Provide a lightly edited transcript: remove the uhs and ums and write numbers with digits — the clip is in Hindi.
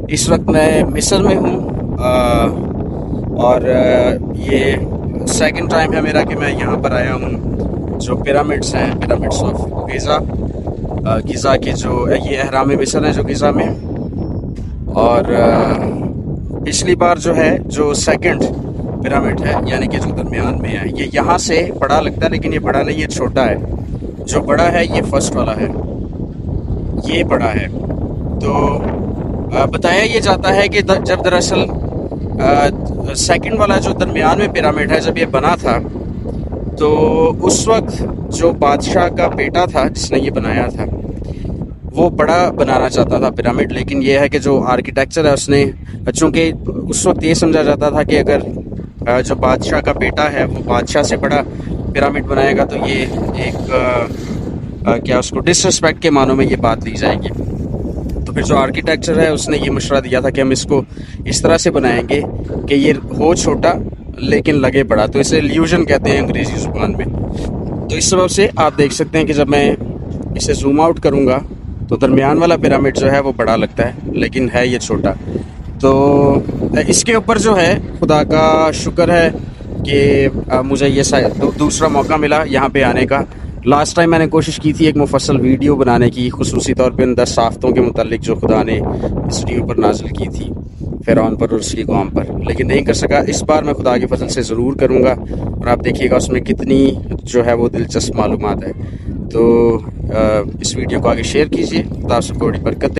इस वक्त मैं मिस्र में हूँ और ये सेकंड टाइम है मेरा कि मैं यहाँ पर आया हूँ। जो पिरामिड्स हैं, पिरामिड्स ऑफ गिज़ा, गिज़ा के जो ये अहराम मिस्र है जो गिज़ा में। और पिछली बार जो है जो सेकंड पिरामिड है यानी कि जो दरमियान में है, ये यहाँ से बड़ा लगता है लेकिन ये बड़ा नहीं, ये छोटा है। जो बड़ा है ये फर्स्ट वाला है, ये बड़ा है। तो बताया ये जाता है कि जब दरअसल सेकंड वाला जो दरमियान में पिरामिड है जब ये बना था, तो उस वक्त जो बादशाह का बेटा था जिसने ये बनाया था वो बड़ा बनाना चाहता था पिरामिड। लेकिन ये है कि जो आर्किटेक्चर है उसने, चूँकि उस वक्त ये समझा जाता था कि अगर जो बादशाह का बेटा है वो बादशाह से बड़ा पिरामिड बनाएगा तो ये एक क्या उसको डिसरिस्पेक्ट के मानों में ये बात ली जाएगी। तो फिर जो आर्किटेक्चर है उसने ये मशवरा दिया था कि हम इसको इस तरह से बनाएंगे कि ये हो छोटा लेकिन लगे बड़ा, तो इसे इल्यूजन कहते हैं अंग्रेज़ी ज़ुबान में। तो इस सबब से आप देख सकते हैं कि जब मैं इसे जूम आउट करूँगा तो दरमियान वाला पिरामिड जो है वो बड़ा लगता है लेकिन है ये छोटा। तो इसके ऊपर जो है खुदा का शुक्र है कि मुझे ये दूसरा मौका मिला यहाँ पे आने का। लास्ट टाइम मैंने कोशिश की थी एक मुफस्सल वीडियो बनाने की, खुसूसी तौर पे उन 10 आफ़तों के मुतालिक जो खुदा ने इस दुनिया पर नाजिल की थी फ़िरौन पर और उसकी कौम पर, लेकिन नहीं कर सका। इस बार मैं खुदा की फजल से ज़रूर करूँगा और आप देखिएगा उसमें कितनी जो है वो दिलचस्प मालूमात है। तो इस वीडियो को आगे शेयर कीजिए। खुदा सबको बड़ी बरकत दे।